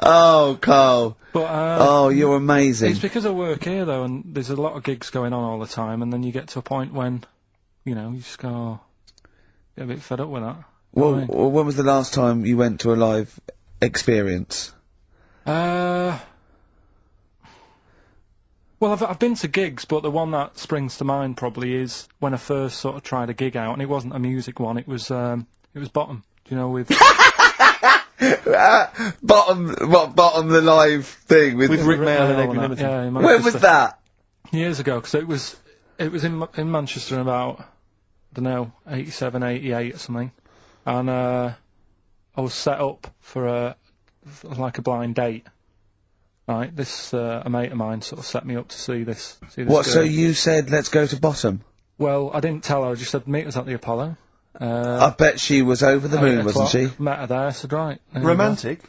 Oh, Carl. But, oh, you're amazing. It's because I work here, though, and there's a lot of gigs going on all the time, and then you get to a point when, you know, you just go, oh, get a bit fed up with that. Well, when was the last time you went to a live experience? Well, I've been to gigs, but the one that springs to mind probably is when I first sort of tried a gig out, and it wasn't a music one, it was Bottom, do you know, with... Bottom the live thing with Rick Mail and Equanimity. Yeah, in when was that? Years ago, because it was in Manchester in about, I don't know, 87, 88 or something, and I was set up for like a blind date. Right, this a mate of mine sort of set me up to see this. What? Girl. So you said let's go to Bottom? Well, I didn't tell her. I just said meet us at the Apollo. I bet she was over the moon, wasn't she? Met her there. Said right. Romantic.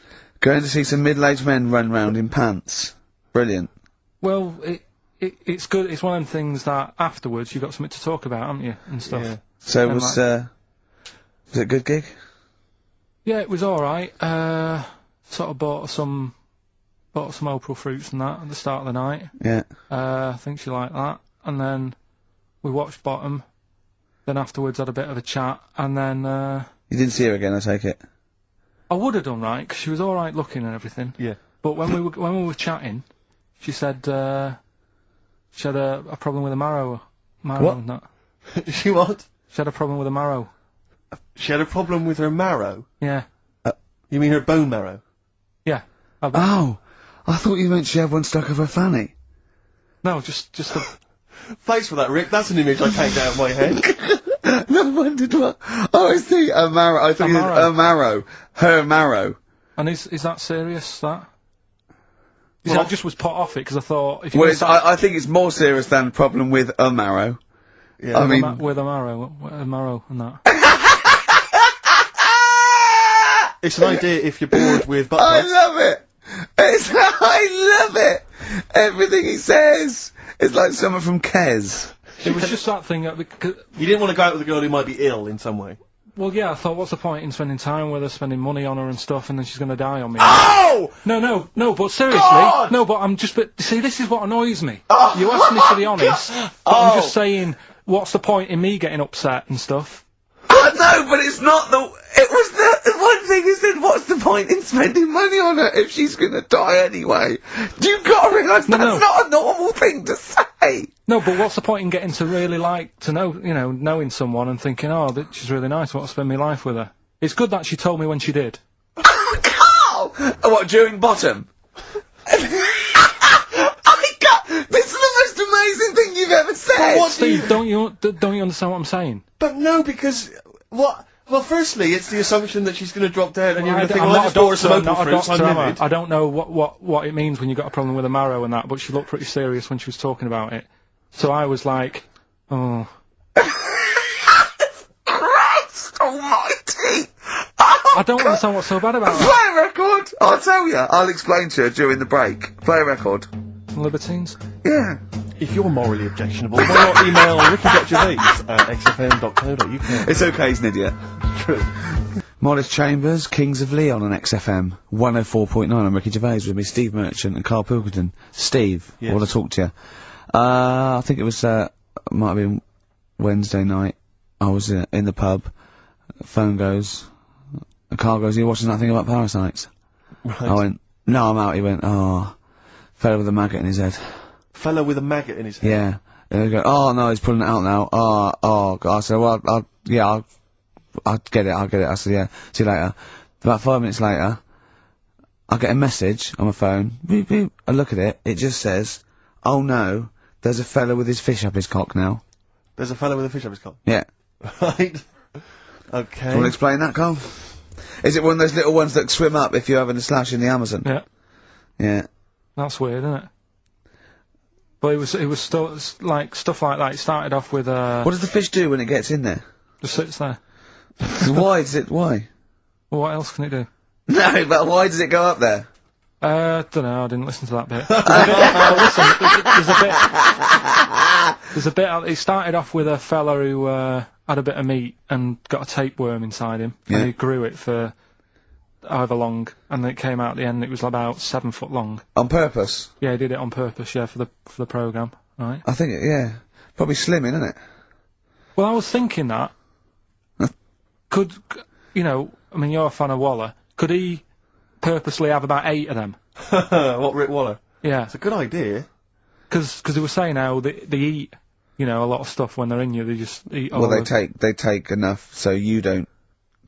Going to see some middle-aged men run round in pants. Brilliant. Well, it's good. It's one of them things that afterwards you've got something to talk about, haven't you, and stuff. Yeah. So was it a good gig? Yeah, it was all right. Sort of bought some April fruits and that at the start of the night. Yeah. I think she liked that. And then we watched Bottom. Then afterwards had a bit of a chat, and then... You didn't see her again, I take it? I would have done, right, because she was all right looking and everything. Yeah. But when we were chatting, she said she had a problem with a marrow. What? And that. She what? She had a problem with a marrow. She had a problem with her marrow? Yeah. You mean her bone marrow? Yeah. Oh! I thought you meant she had one stuck of her fanny. No, just a... Thanks for that, Rick. That's an image I can't get out of my head. No, I wondered what... Oh, I see, a marrow. I thought you said a marrow. Her marrow. And is that serious, that? Well, I just was put off it, because I thought... If you I think it's more serious than a problem with a marrow. Yeah. I mean... With a marrow and that. It's an idea if you're bored with butt I plugs. love it! I love it! Everything he says is like someone from Kes. It was just that thing that... Because, you didn't want to go out with a girl who might be ill in some way. Well, yeah, I thought, what's the point in spending time with her, spending money on her and stuff, and then she's going to die on me? Oh! No, but seriously, God! no, but I'm just... see, this is what annoys me. Oh, You asked me to be honest, but I'm just Oh. saying, what's the point in me getting upset and stuff? No, but it's not the... It was the one thing he said, what's the point in spending money on her if she's gonna die anyway? You gotta realise that's not a normal thing to say! No, but what's the point in getting to really knowing someone and thinking, oh, she's really nice, I want to spend my life with her? It's good that she told me when she did. Carl! What, during Bottom? This is the most amazing thing you've ever said! What Steve, don't you understand what I'm saying? But no, because... What? Well, firstly, it's the assumption that she's going to drop dead and you're going to think, I'm well, I not just bought her some April not a fruits, doctor, I'm am I? livid. I don't know what it means when you've got a problem with a marrow and that, but she looked pretty serious when she was talking about it. So I was like, oh... Christ almighty! I don't understand what's so bad about Play it. a record! I'll tell you. I'll explain to her during the break. Play a record. Libertines? Yeah. If you're morally objectionable, why not email ricky.gervais@xfm.co.uk. It's okay, he's an idiot. True. Modest Chambers, Kings of Leon on XFM 104.9. I'm Ricky Gervais with me, Steve Merchant and Karl Pilkington. Steve, Yes. I want to talk to you. I think it was, might have been Wednesday night. I was in the pub. Phone goes. Carl goes, "You watching that thing about parasites?" Right. I went, "No, I'm out." He went, "Oh, fella with a maggot in his head." Fellow with a maggot in his head. Yeah. And they go, "Oh no, he's pulling it out now." Oh. I said, "Well, I'll get it. I said, "Yeah, see you later." About 5 minutes later, I get a message on my phone. Beep, beep. I look at it. It just says, "Oh no, there's a fella with his fish up his cock now." There's a fellow with a fish up his cock. Yeah. Right. Do Okay. you want to explain that, Carl? Is it one of those little ones that swim up if you're having a slash in the Amazon? Yeah. Yeah. That's weird, isn't it? But it was still, like, stuff like that. It started off with, What does the fish do when it gets in there? just sits there. Why? Well, Well, what else can it do? no, but why does it go up there? Dunno, I didn't listen to that bit. There's a bit, it started off with a fella who, had a bit of meat and got a tapeworm inside him. Yeah. And he grew it for, however long, and then it came out at the end. It was about 7 foot long. On purpose? Yeah, he did it on purpose. Yeah, for the program, right? I think yeah, probably slimming, isn't it? Well, I was thinking that could I mean, you're a fan of Waller. Could he purposely have about 8 of them? What, Rick Waller? Yeah, It's a good idea. because they were saying how they eat, a lot of stuff when they're in you. They just eat. Well, all they take enough so you don't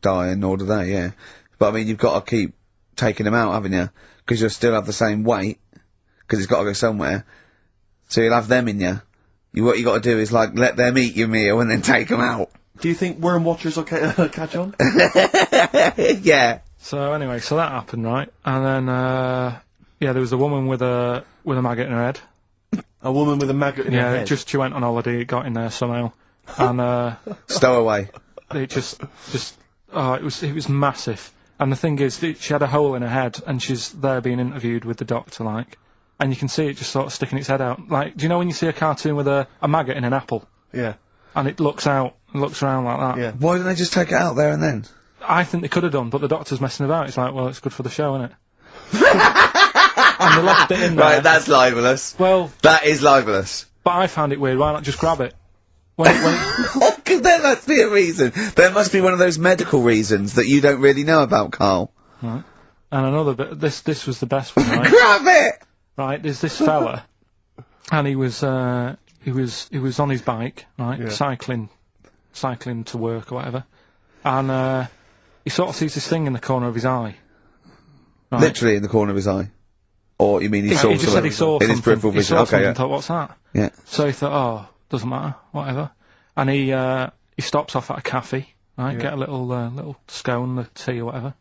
die, and nor do they. Yeah, but I mean, you've got to keep taking them out, haven't you? Because you'll still have the same weight, because it's got to go somewhere. So you'll have them in you. What you got to do is like let them eat your meal and then take them out. Do you think worm watchers will catch on? Yeah. So anyway, so that happened, right? And then there was a woman with a maggot in her head. A woman with a maggot in her head? Yeah, she went on holiday, it got in there somehow, and Stowaway. it just it was massive. And the thing is, she had a hole in her head, and she's there being interviewed with the doctor, like, and you can see it just sort of sticking its head out. Like, do you know when you see a cartoon with a maggot in an apple? Yeah. And it looks around like that. Yeah. Why didn't they just take it out there and then? I think they could have done, but the doctor's messing about. It's like, well, it's good for the show, isn't it? And they left it in there. Right, that's libelous. Well, That is libelous. but I found it weird. Why not just grab it? When Because there must be a reason. There must be one of those medical reasons that you don't really know about, Carl. right. And another bit. This was the best one, right? Grab it! Right. There's this fella, and he was on his bike, right, Yeah. cycling to work or whatever, and he sort of sees this thing in the corner of his eye. Right? Literally in the corner of his eye. Or you mean he saw He just said he saw in something. his peripheral He vision? saw Okay, something yeah. and thought, what's that? Yeah. So he thought, oh, doesn't matter, whatever. And he stops off at a cafe, right, Yeah. get a little scone, the tea or whatever,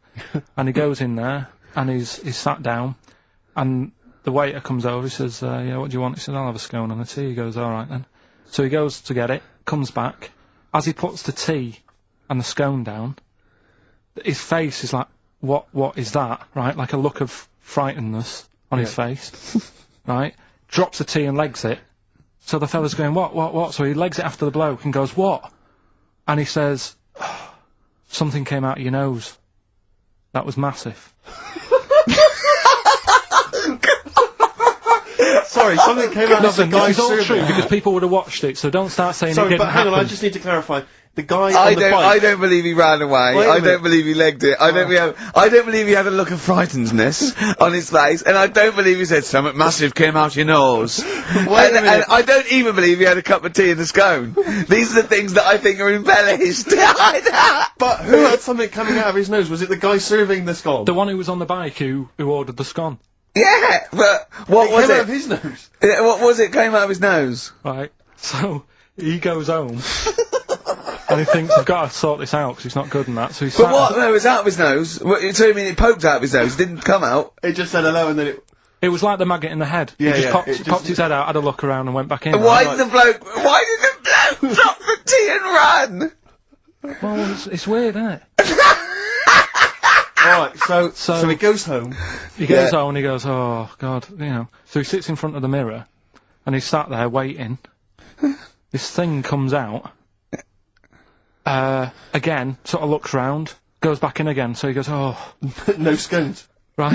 and he goes in there and he's sat down, and the waiter comes over. He says, yeah, what do you want? He says, I'll have a scone and a tea. He goes, all right then. So he goes to get it, comes back. As he puts the tea and the scone down, his face is like, what is that? Right, like a look of frightenedness on his face, right? Drops the tea and legs it. So the fella's going, what? So he legs it after the bloke and goes, what? And he says, oh, something came out of your nose. That was massive. Sorry, something came out of the guy It's all serving. true because people would have watched it, so don't start saying it Sorry, didn't but hang on, I happen. just need to clarify. The guy I on the bike... I don't believe he ran away. Wait a I minute. don't believe he legged it. I don't believe he had a look of frightenedness on his face, and I don't believe he said something massive came out your nose. Wait a minute. And I don't even believe he had a cup of tea and a scone. These are the things that I think are embellished. But who had something coming out of his nose? Was it the guy serving the scone? The one who was on the bike who ordered the scone. Yeah, but what was came out it? of his nose. Yeah, what was it? Came out of his nose. Right, so he goes home and he thinks, I've got to sort this out because it's not good and that. So he's But what? No, it was out of his nose. So you mean it poked out of his nose? It didn't come out. It just said hello and then it... It was like the maggot in the head. Yeah, he just yeah, popped, it just- popped his head out, had a look around and went back in. Why right? did the bloke drop the tea and run? Well, it's weird, isn't it? Alright, so he goes home. He goes Yeah. home and he goes, oh, God, So he sits in front of the mirror and he's sat there waiting. This thing comes out. Again, sort of looks round, goes back in again. So he goes, oh, No scones. right.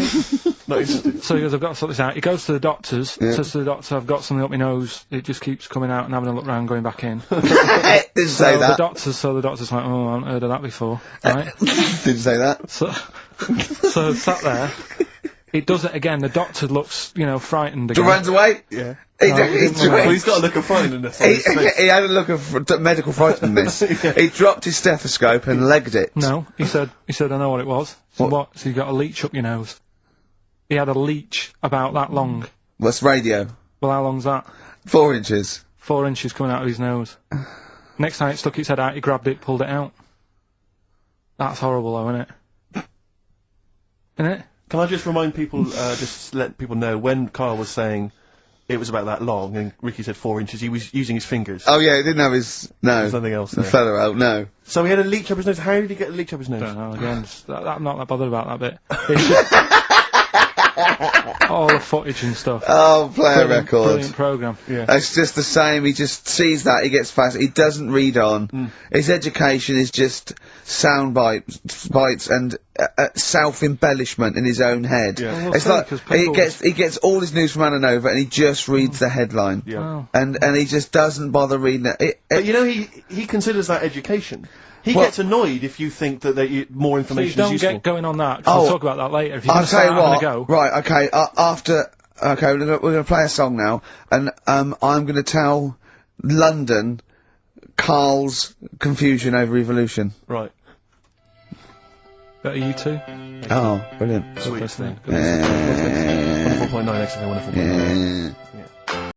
Not interested. So he goes, I've got to sort this out. He goes to the doctor's, Yeah. says to the doctor, I've got something up my nose. It just keeps coming out and having a look round, going back in. Didn't So say the that. doctor's like, oh, I haven't heard of that before. Right? Didn't say that. So sat there. It does it again. The doctor looks, frightened He again. runs away. Yeah. He, No, did- he didn't he, run away. Well, he's got a look of frightenedness on his face. he had a look of medical frightenedness. Yeah. He dropped his stethoscope and legged it. No, he said, I know what it was. So what? So you got a leech up your nose. He had a leech about that long. What's radio? Well, how long's that? 4 inches. 4 inches coming out of his nose. Next time it stuck its head out, he grabbed it, pulled it out. That's horrible though, isn't it? Isn't it? Can I just remind people, just let people know, when Carl was saying it was about that long and Ricky said 4 inches, he was using his fingers. Oh yeah, he didn't have his... No. There's nothing else The there. feather out, no. So he had a leech up his nose. How did he get a leech up his nose? Don't know, again, I'm not that bothered about that bit. It's just all the footage and stuff. Oh, play a Brilliant- record. Brilliant programme. Yeah. It's just the same, he just sees that, he gets fast, he doesn't read on. His education is just sound bites, and self-embellishment in his own head. Yeah. Well, It's so, like 'cause he people- gets all his news from Ananova and he just reads the headline. Yeah. Oh. And he just doesn't bother reading it. But you know, he considers that education. He Well- gets annoyed if you think that more So you information is don't useful. get going on that, 'cause Oh. we'll talk about that later. If you're I'll going to tell you start having what. a go, Right, okay. Okay, we're gonna play a song now, and I'm gonna tell London Carl's confusion over evolution. Right. better you two. Oh, brilliant. Sweet. Listening. Yeah. 104.9 XFM, 104.9. Yeah. Yeah.